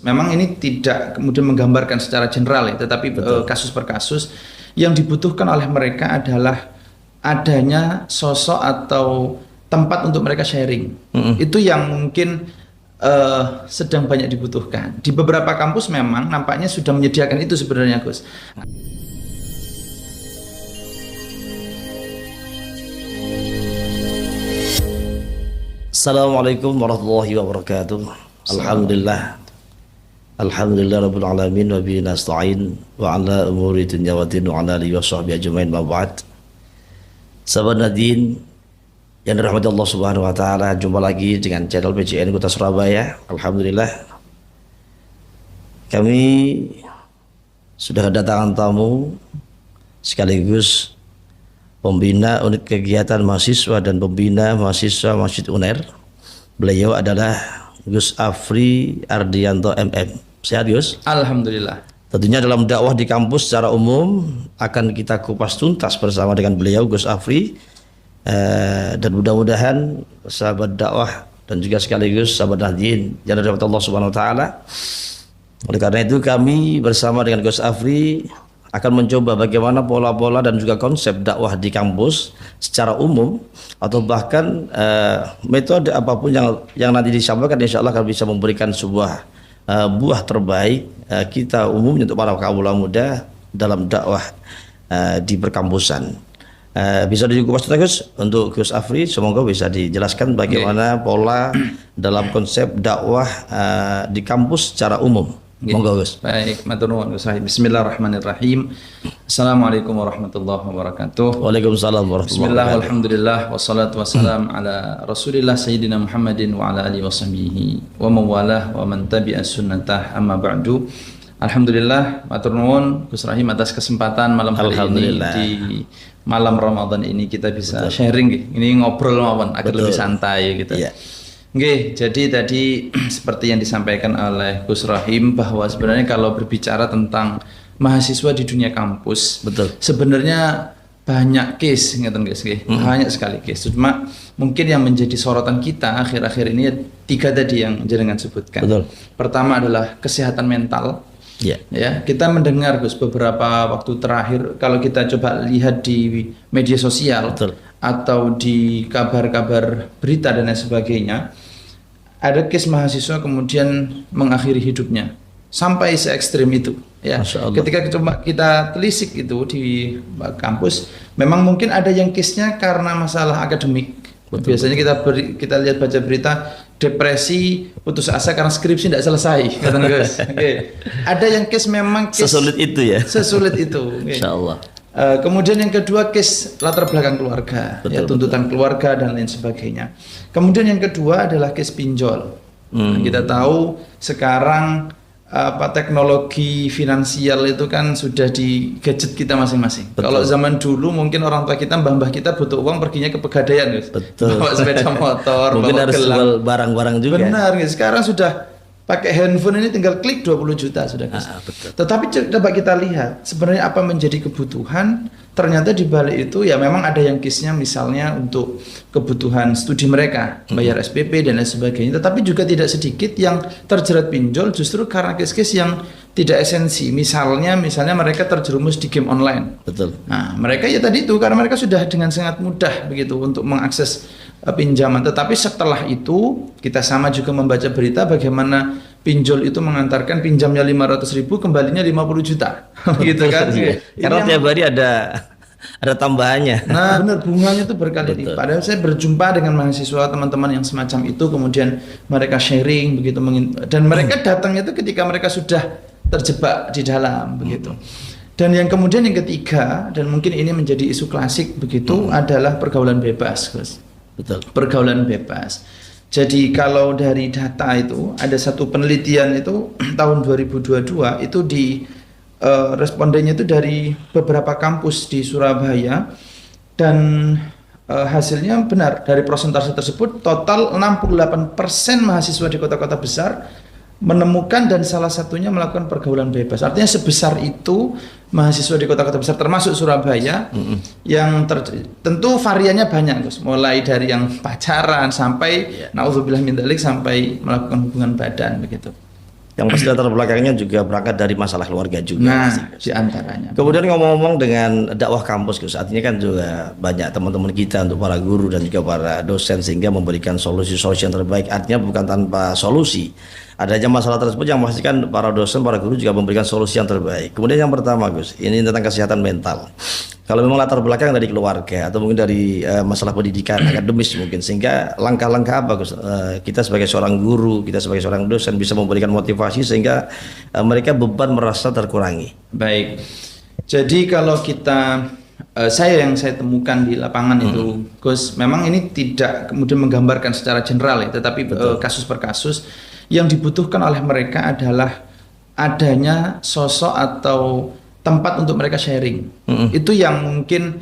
Memang ini tidak kemudian menggambarkan secara general ya, tetapi kasus per kasus yang dibutuhkan oleh mereka adalah adanya sosok atau tempat untuk mereka sharing. Itu yang mungkin sedang banyak dibutuhkan. Di beberapa kampus memang nampaknya sudah menyediakan itu sebenarnya, Gus. Assalamualaikum warahmatullahi wabarakatuh. Alhamdulillah. Alhamdulillah rabbil alamin wa bihi nasta'in wa ala umuri dunya wa din wa ala alihi wa sahbihi ajmain ma ba'd. Sahabat Nadin yang dirahmati Allah Subhanahu wa taala, jumpa lagi dengan channel PJN Kota Surabaya. Alhamdulillah. Kami sudah kedatangan tamu sekaligus pembina unit kegiatan mahasiswa dan pembina mahasiswa Masjid UNER. Beliau adalah Gus Afri Ardianto MM. Sehat, Gus? Alhamdulillah. Tentunya dalam dakwah di kampus secara umum akan kita kupas tuntas bersama dengan beliau, Gus Afri. Dan mudah-mudahan sahabat dakwah dan juga sekaligus sahabat Nahdien yang dirahmati Allah Subhanahu wa taala. Oleh karena itu kami bersama dengan Gus Afri akan mencoba bagaimana pola-pola dan juga konsep dakwah di kampus secara umum, atau bahkan metode apapun yang nanti disampaikan, insya Allah akan bisa memberikan sebuah buah terbaik kita umumnya untuk para kaum muda dalam dakwah di perkampusan. Bisa dikupas Gus untuk Gus Afri, semoga bisa dijelaskan bagaimana pola dalam konsep dakwah di kampus secara umum. Monggo, Gus. Baik, matur nuwun Gus. Bismillahirrahmanirrahim. Assalamualaikum warahmatullahi wabarakatuh. Waalaikumsalam warahmatullahi Bismillah, wabarakatuh. alhamdulillah, wassalatu wassalam ala Rasulillah Sayyidina Muhammadin wa ala alihi wasahbihi wa mawalah wa man tabi'a sunnatah, amma ba'du. Alhamdulillah, matur nuwun Gus Rahim atas kesempatan malam hari ini di malam Ramadan ini kita bisa sharing. Ini ngobrol mawon agar lebih santai gitu. Yeah. Oke, jadi tadi seperti yang disampaikan oleh Gus Rahim bahwa sebenarnya kalau berbicara tentang mahasiswa di dunia kampus, sebenarnya banyak case, banyak sekali case. Cuma mungkin yang menjadi sorotan kita akhir-akhir ini 3 tadi yang jenengan sebutkan. Pertama adalah kesehatan mental. Ya, kita mendengar Gus beberapa waktu terakhir, kalau kita coba lihat di media sosial atau di kabar-kabar berita dan lain sebagainya, ada case mahasiswa kemudian mengakhiri hidupnya sampai se ekstrim itu ya. Ketika kita telisik itu di kampus, memang mungkin ada yang case-nya karena masalah akademik. Biasanya kita lihat baca berita depresi, putus asa karena skripsi tidak selesai, kata Gus. Ada yang case memang case sesulit itu ya. Sesulit itu. Insyaallah. Kemudian yang kedua case latar belakang keluarga, tuntutan keluarga dan lain sebagainya. Kemudian yang kedua adalah case pinjol. Kita tahu sekarang teknologi finansial itu kan sudah di gadget kita masing-masing. Kalau zaman dulu mungkin orang tua kita, mbah-mbah kita butuh uang perginya ke Pegadaian, Gus. Bawa sepeda motor, mungkin bawa harus gelang, jual barang-barang juga. Benar, sekarang sudah pakai handphone ini tinggal klik 20 juta sudah bisa. Tetapi coba kita lihat sebenarnya apa menjadi kebutuhan. Ternyata di balik itu ya memang ada yang case-nya misalnya untuk kebutuhan studi mereka, bayar SPP dan lain sebagainya. Tetapi juga tidak sedikit yang terjerat pinjol justru karena case-case yang tidak esensi. Misalnya mereka terjerumus di game online. Nah, mereka ya tadi itu karena mereka sudah dengan sangat mudah begitu untuk mengakses pinjaman. Tetapi setelah itu kita sama juga membaca berita bagaimana pinjol itu mengantarkan pinjamnya 500.000 kembalinya 50 juta. Gitu kan? Karena tiap hari ada tambahannya. Nah, benar, bunganya itu berkali lipat. Padahal saya berjumpa dengan mahasiswa teman-teman yang semacam itu, kemudian mereka sharing begitu, dan mereka datangnya itu ketika mereka sudah terjebak di dalam begitu. Dan yang kemudian yang ketiga, dan mungkin ini menjadi isu klasik begitu, adalah pergaulan bebas, Gus. Pergaulan bebas. Jadi kalau dari data itu ada satu penelitian itu tahun 2022 itu di respondennya itu dari beberapa kampus di Surabaya, dan hasilnya benar, dari persentase tersebut total 68% mahasiswa di kota-kota besar menemukan dan salah satunya melakukan pergaulan bebas. Artinya sebesar itu mahasiswa di kota-kota besar termasuk Surabaya yang tentu variannya banyak, Gus. Mulai dari yang pacaran sampai naudzubillah min dzalik sampai melakukan hubungan badan begitu. Yang pasti latar belakangnya juga berangkat dari masalah keluarga juga. Nah, di antaranya. Kemudian ngomong-ngomong dengan dakwah kampus, Gus, artinya kan juga banyak teman-teman kita untuk para guru dan juga para dosen sehingga memberikan solusi-solusi yang terbaik. Artinya bukan tanpa solusi. Adanya masalah tersebut yang memastikan para dosen, para guru juga memberikan solusi yang terbaik. Kemudian yang pertama, Gus, ini tentang kesehatan mental. Kalau memang latar belakang dari keluarga atau mungkin dari masalah pendidikan akademis mungkin, sehingga langkah-langkah apa, Gus, kita sebagai seorang guru, kita sebagai seorang dosen bisa memberikan motivasi sehingga mereka beban merasa terkurangi. Baik. Jadi kalau kita yang saya temukan di lapangan itu, Gus, memang ini tidak kemudian menggambarkan secara general ya, tetapi kasus per kasus yang dibutuhkan oleh mereka adalah adanya sosok atau tempat untuk mereka sharing. Itu yang mungkin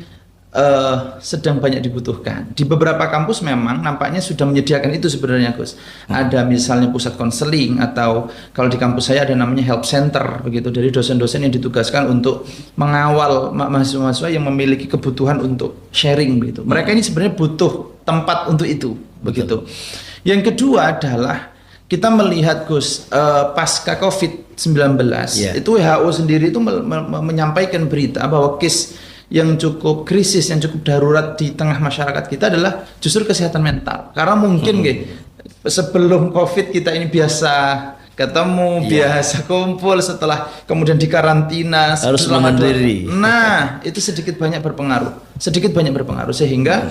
sedang banyak dibutuhkan. Di beberapa kampus memang nampaknya sudah menyediakan itu sebenarnya, Gus. Ada misalnya pusat konseling, atau kalau di kampus saya ada namanya help center begitu, dari dosen-dosen yang ditugaskan untuk mengawal mahasiswa-mahasiswa yang memiliki kebutuhan untuk sharing begitu. Mereka ini sebenarnya butuh tempat untuk itu begitu. Yang kedua adalah kita melihat, Gus, pasca COVID-19 itu WHO sendiri itu menyampaikan berita bahwa case yang cukup krisis, yang cukup darurat di tengah masyarakat kita adalah justru kesehatan mental. Karena mungkin sebelum COVID kita ini biasa ketemu, biasa kumpul, setelah kemudian dikarantina harus mandiri. Nah, itu sedikit banyak berpengaruh sehingga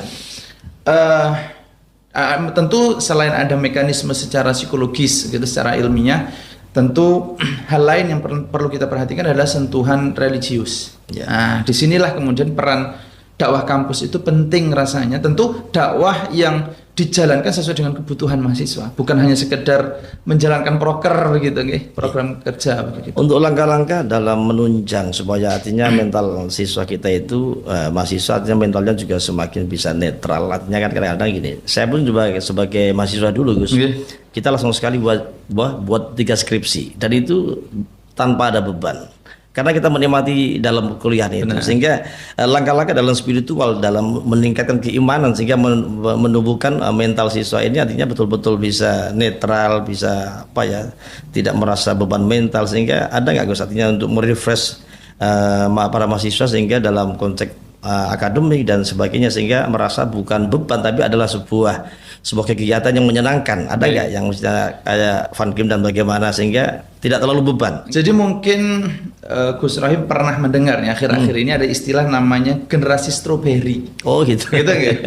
tentu selain ada mekanisme secara psikologis gitu, secara ilmiah, tentu hal lain yang perlu kita perhatikan adalah sentuhan religius. Nah, disinilah kemudian peran dakwah kampus itu penting rasanya. Tentu dakwah yang dijalankan sesuai dengan kebutuhan mahasiswa, bukan hanya sekedar menjalankan proker gitu, program kerja begitu. Untuk langkah-langkah dalam menunjang supaya artinya mental siswa kita itu mahasiswa artinya mentalnya juga semakin bisa netral. Artinya kan kadang-kadang gini, saya pun juga sebagai mahasiswa dulu, Gus, kita langsung sekali buat 3 skripsi dan itu tanpa ada beban. Karena kita menikmati dalam kuliah itu, sehingga langkah-langkah dalam spiritual, dalam meningkatkan keimanan sehingga menumbuhkan mental siswa ini artinya betul-betul bisa netral, bisa tidak merasa beban mental, sehingga ada nggak, Gus, artinya untuk merefresh para mahasiswa sehingga dalam konteks akademik dan sebagainya sehingga merasa bukan beban tapi adalah sebuah kegiatan yang menyenangkan. Ada nggak yang misalnya kayak Van Kim dan bagaimana sehingga tidak terlalu beban? Jadi mungkin Gus Rahim pernah mendengar ya, akhir-akhir ini ada istilah namanya generasi stroberi. Oh gitu. Gitu nggak?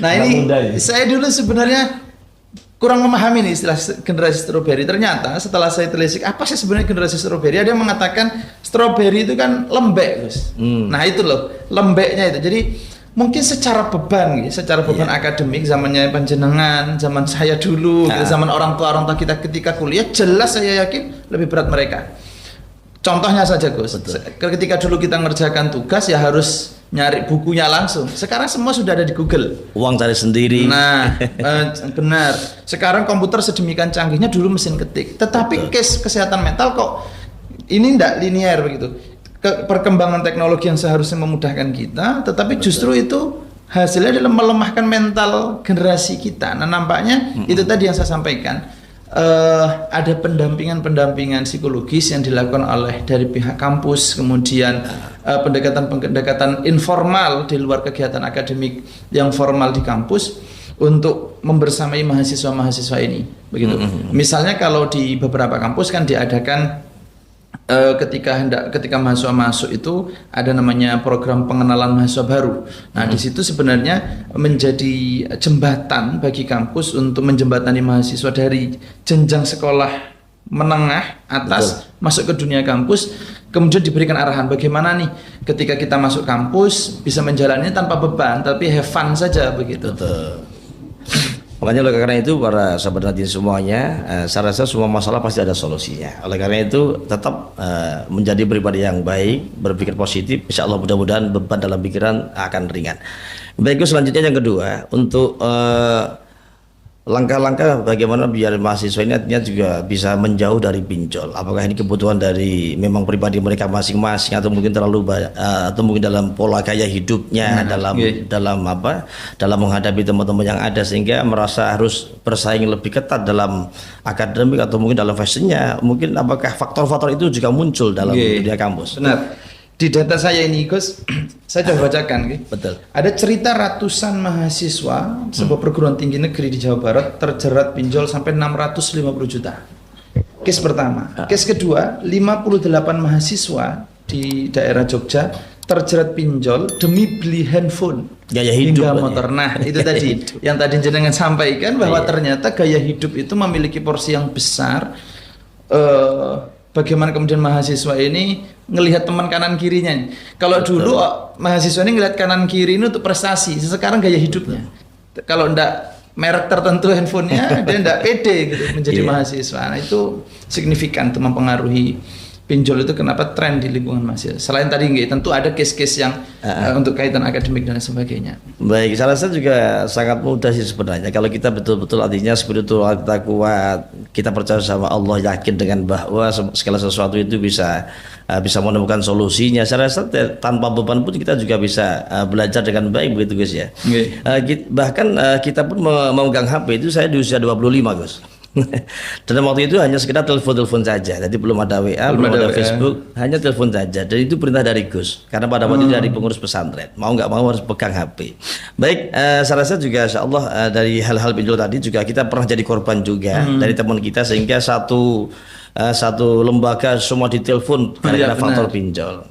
Nah ini saya dulu sebenarnya kurang memahami nih istilah generasi stroberi. Ternyata setelah saya telisik apa sih sebenarnya generasi stroberi, ada yang mengatakan stroberi itu kan lembek, Gus. Nah itu loh, lembeknya itu. Jadi mungkin secara beban akademik zamannya panjenengan, zaman saya dulu, zaman orang tua kita ketika kuliah, jelas saya yakin lebih berat mereka. Contohnya saja, Gus, ketika dulu kita ngerjakan tugas ya harus nyari bukunya langsung. Sekarang semua sudah ada di Google. Uang cari sendiri. Nah, benar. Sekarang komputer sedemikian canggihnya, dulu mesin ketik. Tetapi case kesehatan mental kok ini tidak linear begitu. Perkembangan teknologi yang seharusnya memudahkan kita, tetapi justru itu hasilnya adalah melemahkan mental generasi kita. Nah, nampaknya itu tadi yang saya sampaikan. Ada pendampingan psikologis yang dilakukan oleh dari pihak kampus, kemudian pendekatan informal di luar kegiatan akademik yang formal di kampus untuk membersamai mahasiswa-mahasiswa ini, begitu. Misalnya kalau di beberapa kampus kan diadakan ketika mahasiswa masuk itu ada namanya program pengenalan mahasiswa baru. Nah, di situ sebenarnya menjadi jembatan bagi kampus untuk menjembatani mahasiswa dari jenjang sekolah menengah atas masuk ke dunia kampus, kemudian diberikan arahan bagaimana nih ketika kita masuk kampus bisa menjalaninya tanpa beban tapi have fun saja begitu. Makanya oleh karena itu para sahabat Nadin semuanya, saya rasa semua masalah pasti ada solusinya. Oleh karena itu tetap menjadi pribadi yang baik, berpikir positif, insya Allah mudah-mudahan beban dalam pikiran akan ringan. Baik, selanjutnya yang kedua, untuk langkah-langkah bagaimana biar mahasiswa ini artinya juga bisa menjauh dari pinjol. Apakah ini kebutuhan dari memang pribadi mereka masing-masing atau mungkin terlalu atau mungkin dalam pola gaya hidupnya, dalam menghadapi teman-teman yang ada sehingga merasa harus bersaing lebih ketat dalam akademik atau mungkin dalam fashionnya. Mungkin apakah faktor-faktor itu juga muncul dalam dunia kampus? Benar. Di data saya ini Gus, saya coba bacakan. Betul. Ada cerita ratusan mahasiswa sebuah perguruan tinggi negeri di Jawa Barat terjerat pinjol sampai 650 juta. Case pertama. Case kedua, 58 mahasiswa di daerah Jogja terjerat pinjol demi beli handphone, gaya hidup hingga motor. Nah, itu tadi yang tadi jenengan sampaikan bahwa ternyata gaya hidup itu memiliki porsi yang besar. Bagaimana kemudian mahasiswa ini ngelihat teman kanan kirinya. Kalau dulu mahasiswa ini ngelihat kanan kiri ini untuk prestasi, sekarang gaya hidupnya. Kalau ndak merek tertentu handphonenya, dia ndak pede gitu menjadi mahasiswa. Nah, itu signifikan untuk mempengaruhi pinjol itu kenapa tren di lingkungan mahasiswa. Selain tadi tentu ada case-case yang untuk kaitan akademik dan sebagainya. Baik, saya rasa juga sangat mudah sih sebenarnya. Kalau kita betul-betul artinya spiritual kita kuat, kita percaya sama Allah, yakin dengan bahwa segala sesuatu itu bisa menemukan solusinya. Saya rasa tanpa beban pun kita juga bisa belajar dengan baik begitu Gus ya. Bahkan kita pun memegang HP itu saya di usia 25 Gus. Dan waktu itu hanya sekedar telepon saja, jadi belum ada WA, belum ada Facebook, hanya telepon saja. Dan itu perintah dari Gus, karena pada waktu itu dari pengurus pesantren, mau nggak mau harus pegang HP. Baik, saya rasa juga Insya Allah dari hal-hal pinjol tadi juga kita pernah jadi korban juga dari teman kita, sehingga satu lembaga semua ditelepon karena faktor pinjol.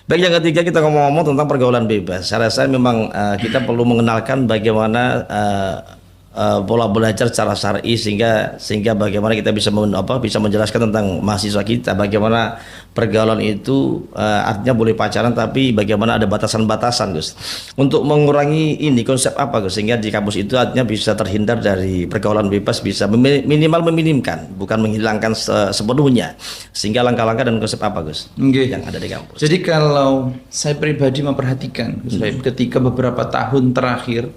Baik, yang ketiga kita ngomong-ngomong tentang pergaulan bebas. Saya rasa memang kita perlu mengenalkan bagaimana pola belajar secara syar'i sehingga bagaimana kita bisa menjelaskan tentang mahasiswa kita bagaimana pergaulan itu artinya boleh pacaran tapi bagaimana ada batasan-batasan Gus. Untuk mengurangi ini konsep apa Gus sehingga di kampus itu artinya bisa terhindar dari pergaulan bebas, bisa minimal meminimkan bukan menghilangkan sepenuhnya, sehingga langkah-langkah dan konsep apa Gus yang ada di kampus. Jadi kalau saya pribadi memperhatikan Gus ketika beberapa tahun terakhir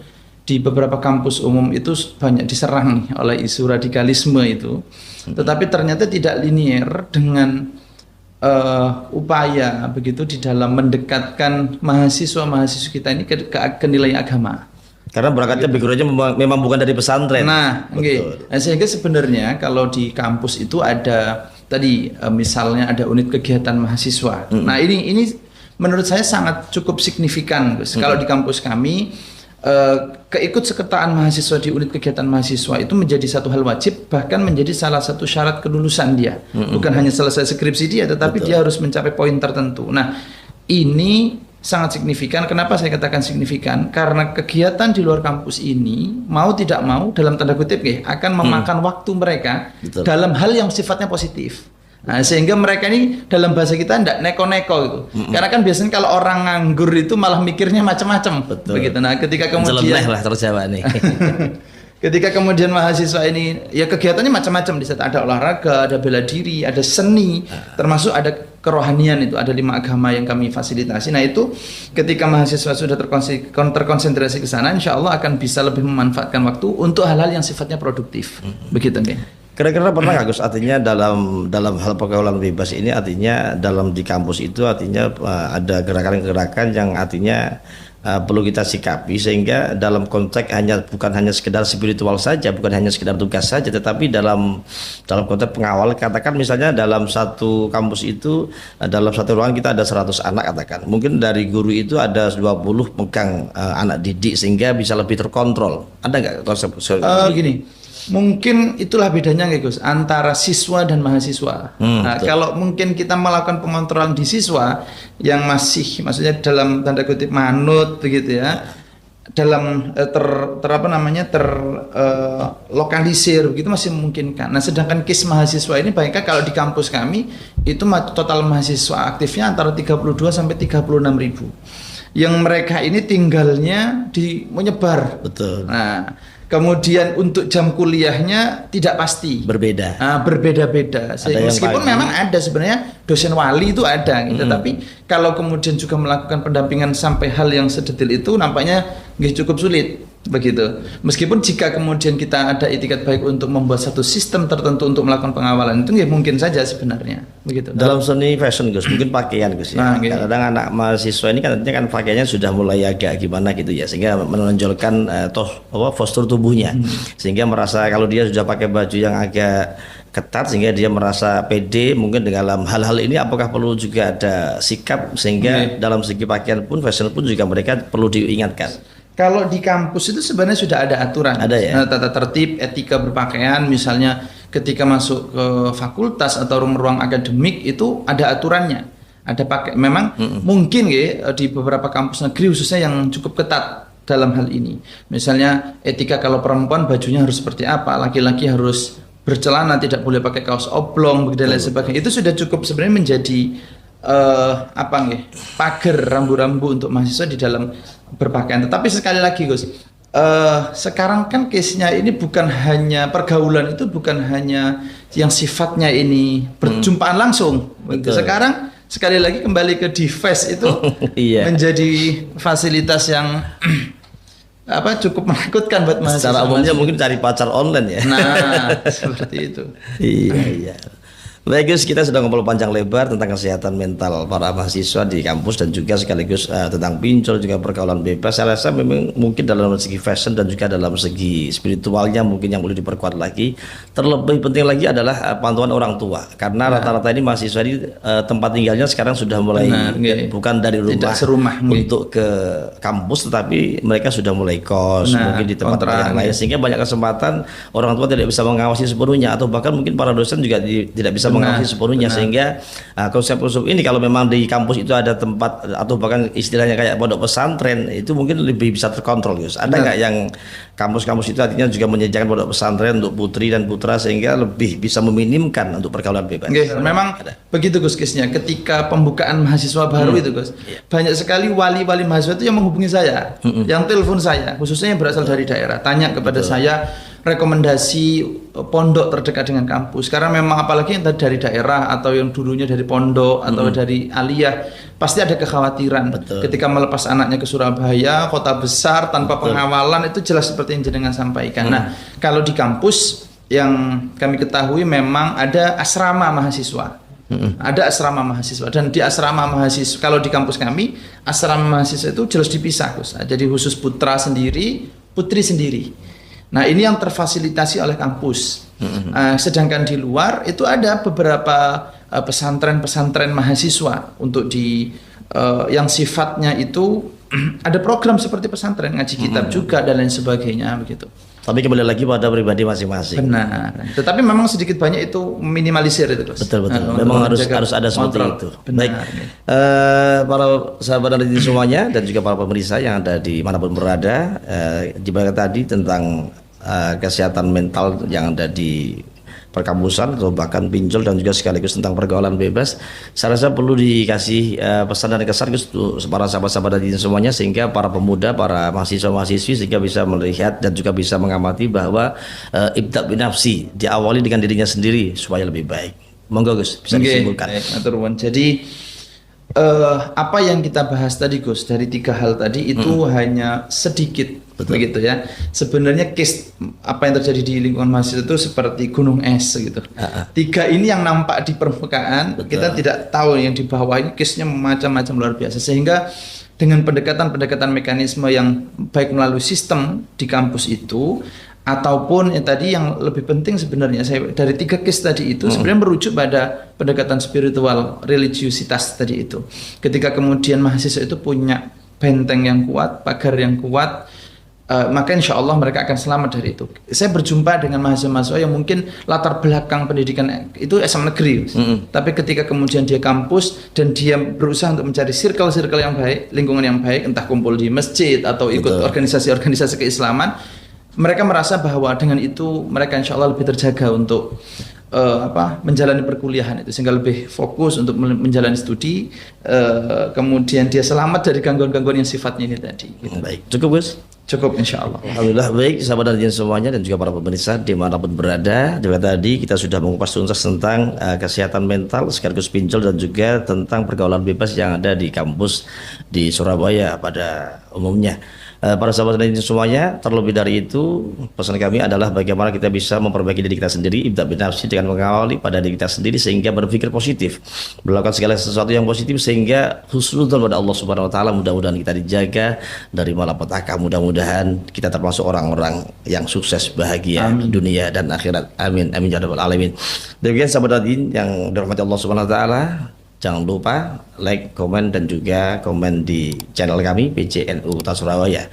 di beberapa kampus umum itu banyak diserang nih oleh isu radikalisme itu, tetapi ternyata tidak linier dengan upaya begitu di dalam mendekatkan mahasiswa kita ini ke nilai agama. Karena berangkatnya backgroundnya memang bukan dari pesantren. Nah, sehingga sebenarnya kalau di kampus itu ada tadi misalnya ada unit kegiatan mahasiswa. Nah ini menurut saya sangat cukup signifikan Gus. Kalau di kampus kami keikutsertaan mahasiswa di unit kegiatan mahasiswa itu menjadi satu hal wajib, bahkan menjadi salah satu syarat kelulusan dia. Bukan hanya selesai skripsi dia, tetapi dia harus mencapai poin tertentu. Nah, ini sangat signifikan. Kenapa saya katakan signifikan? Karena kegiatan di luar kampus ini mau tidak mau dalam tanda kutip akan memakan waktu mereka dalam hal yang sifatnya positif. Nah, sehingga mereka ini dalam bahasa kita ndak neko-neko gitu. Karena kan biasanya kalau orang nganggur itu malah mikirnya macam-macam. Begitu. Nah, ketika kemudian terjawab nih. Ketika kemudian mahasiswa ini ya kegiatannya macam-macam, di saat ada olahraga, ada bela diri, ada seni, termasuk ada kerohanian, itu ada 5 agama yang kami fasilitasi. Nah, itu ketika mahasiswa sudah terkonsentrasi ke sana, insya Allah akan bisa lebih memanfaatkan waktu untuk hal-hal yang sifatnya produktif. Begitu nih. Kira-kira pernah nggak Gus artinya dalam hal pergaulan bebas ini artinya di kampus itu artinya ada gerakan-gerakan yang artinya perlu kita sikapi sehingga dalam konteks bukan hanya sekedar spiritual saja, bukan hanya sekedar tugas saja, tetapi dalam konteks pengawal, katakan misalnya dalam satu kampus itu dalam satu ruangan kita ada 100 anak, katakan mungkin dari guru itu ada 20 pegang anak didik sehingga bisa lebih terkontrol. Ada nggak konsep begini? Mungkin itulah bedanya Gus antara siswa dan mahasiswa. Nah, kalau mungkin kita melakukan pengontrolan di siswa yang maksudnya dalam tanda kutip manut begitu ya, dalam terlokalisir begitu masih memungkinkan. Nah, sedangkan case mahasiswa ini bayangkan kalau di kampus kami itu total mahasiswa aktifnya antara 32 sampai 36.000. Yang mereka ini tinggalnya menyebar. Betul. Nah, kemudian untuk jam kuliahnya tidak pasti, berbeda. Berbeda-beda. Meskipun memang ada sebenarnya dosen wali itu ada, gitu. Tapi kalau kemudian juga melakukan pendampingan sampai hal yang sedetil itu nampaknya cukup sulit. begitu. Meskipun jika kemudian kita ada itikat baik untuk membuat satu sistem tertentu untuk melakukan pengawalan, itu ya mungkin saja sebenarnya, begitu. Dalam seni fashion Gus, mungkin pakaian Gus ya. Kadang-kadang anak mahasiswa ini kan pakaiannya sudah mulai agak gimana gitu ya, sehingga menonjolkan postur tubuhnya, sehingga merasa kalau dia sudah pakai baju yang agak ketat sehingga dia merasa pede. Mungkin dalam hal-hal ini apakah perlu juga ada sikap sehingga dalam segi pakaian pun, fashion pun juga mereka perlu diingatkan. Kalau di kampus itu sebenarnya sudah ada aturan, ada ya? Tata tertib, etika berpakaian, misalnya ketika masuk ke fakultas atau ruang-ruang akademik itu ada aturannya. Ada pakai, memang mungkin ya di beberapa kampus negeri khususnya yang cukup ketat dalam hal ini. Misalnya etika kalau perempuan bajunya harus seperti apa, laki-laki harus bercelana, tidak boleh pakai kaos oblong, dan lain sebagainya. Itu sudah cukup sebenarnya menjadi pagar rambu-rambu untuk mahasiswa di dalam berpakaian. Tetapi sekali lagi Gus, sekarang kan case-nya ini bukan hanya pergaulan, itu bukan hanya yang sifatnya ini perjumpaan langsung. Sekarang sekali lagi kembali ke device itu menjadi fasilitas yang cukup menakutkan buat mahasiswa. Secara umumnya mungkin cari pacar online ya. Nah, seperti itu. Iya. Baik Gus, kita sudah ngobrol panjang lebar tentang kesehatan mental para mahasiswa di kampus dan juga sekaligus tentang pincul juga pergaulan bebas. Saya rasa memang mungkin dalam segi fashion dan juga dalam segi spiritualnya mungkin yang perlu diperkuat lagi. Terlebih penting lagi adalah pantauan orang tua, karena rata-rata ini mahasiswa ini tempat tinggalnya sekarang sudah mulai bukan dari rumah untuk ke kampus, tetapi mereka sudah mulai kos, mungkin di tempat yang lain, sehingga banyak kesempatan orang tua tidak bisa mengawasi sepenuhnya, atau bahkan mungkin para dosen juga tidak bisa mengawasi sepenuhnya. Sehingga konsep-konsep ini kalau memang di kampus itu ada tempat atau bahkan istilahnya kayak pondok pesantren, itu mungkin lebih bisa terkontrol Gus. Ada nggak yang kampus-kampus itu artinya juga menyediakan pondok pesantren untuk putri dan putra sehingga lebih bisa meminimkan untuk pergaulan bebas? Memang begitu Gus kisnya. Ketika pembukaan mahasiswa baru itu Gus, banyak sekali wali-wali mahasiswa itu yang menghubungi saya, yang telepon saya, khususnya yang berasal dari daerah, tanya kepada saya rekomendasi pondok terdekat dengan kampus. Karena memang apalagi yang dari daerah atau yang dulunya dari pondok atau dari aliyah, pasti ada kekhawatiran ketika melepas anaknya ke Surabaya, kota besar tanpa pengawalan. Itu jelas seperti yang jenengan sampaikan. Nah, kalau di kampus yang kami ketahui memang ada asrama mahasiswa. Ada asrama mahasiswa, dan di asrama mahasiswa, kalau di kampus kami asrama mahasiswa itu jelas dipisah Gus. Jadi khusus putra sendiri, putri sendiri. Nah, ini yang terfasilitasi oleh kampus. Sedangkan di luar itu ada beberapa pesantren-pesantren mahasiswa untuk yang sifatnya itu ada program seperti pesantren, ngaji kitab juga dan lain sebagainya begitu. Tapi kembali lagi pada pribadi masing-masing. Benar. Tetapi memang sedikit banyak itu minimalisir itu Gus. Betul. Memang harus ada seperti itu. Benar. Baik. Para sahabat dan semuanya dan juga para pemirsa yang ada di manapun berada, jika tadi tentang kesehatan mental yang ada di perkampusan atau bahkan pinjol dan juga sekaligus tentang pergaulan bebas, saya rasa perlu dikasih pesan dan kesan untuk para sahabat-sahabat dan semuanya, sehingga para pemuda, para mahasiswa-mahasiswi sehingga bisa melihat dan juga bisa mengamati bahwa ibda' binafsi diawali dengan dirinya sendiri supaya lebih baik. Monggo Gus, bisa disimpulkan. Jadi apa yang kita bahas tadi Gus, dari 3 hal tadi itu hanya sedikit begitu ya. Sebenarnya case apa yang terjadi di lingkungan mahasiswa itu seperti gunung es gitu. 3 ini yang nampak di permukaan, kita tidak tahu yang di bawah ini case-nya macam-macam luar biasa. Sehingga dengan pendekatan-pendekatan mekanisme yang baik melalui sistem di kampus itu, ataupun yang tadi yang lebih penting sebenarnya saya dari 3 case tadi itu sebenarnya merujuk pada pendekatan spiritual, religiusitas tadi itu. Ketika kemudian mahasiswa itu punya benteng yang kuat, pagar yang kuat, maka insya Allah mereka akan selamat dari itu. Saya berjumpa dengan mahasiswa-mahasiswa yang mungkin latar belakang pendidikan itu SMA negeri, tapi ketika kemudian dia kampus dan dia berusaha untuk mencari circle-circle yang baik, lingkungan yang baik, entah kumpul di masjid atau ikut organisasi-organisasi keislaman, mereka merasa bahwa dengan itu mereka insya Allah lebih terjaga untuk menjalani perkuliahan itu, sehingga lebih fokus untuk menjalani studi, kemudian dia selamat dari gangguan-gangguan yang sifatnya ini tadi gitu. Baik, cukup Gus? Cukup insya Allah. Alhamdulillah. Baik sahabat dan semuanya dan juga para pemirsa dimanapun berada, juga tadi kita sudah mengupas tuntas tentang kesehatan mental sekaligus pinjol dan juga tentang pergaulan bebas yang ada di kampus di Surabaya pada umumnya. Para sahabat dan semuanya, terlebih dari itu pesan kami adalah bagaimana kita bisa memperbaiki diri kita sendiri, ibda bin nafsi, dengan mengawali pada diri kita sendiri sehingga berpikir positif, melakukan segala sesuatu yang positif sehingga husnudzon pada Allah Subhanahu wa taala. Mudah-mudahan kita dijaga dari malapetaka, mudah-mudahan kita termasuk orang-orang yang sukses, bahagia dunia dan akhirat. Amin amin ya rabbal alamin. Demikian sahabat hadirin yang dirahmati Allah Subhanahu wa taala, jangan lupa like, komen, dan juga komen di channel kami PCNU Kota Surabaya.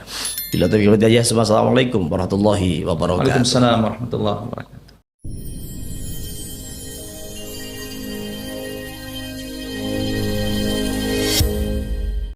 Bila Assalamualaikum warahmatullahi wabarakatuh. Waalaikumsalam warahmatullahi wabarakatuh.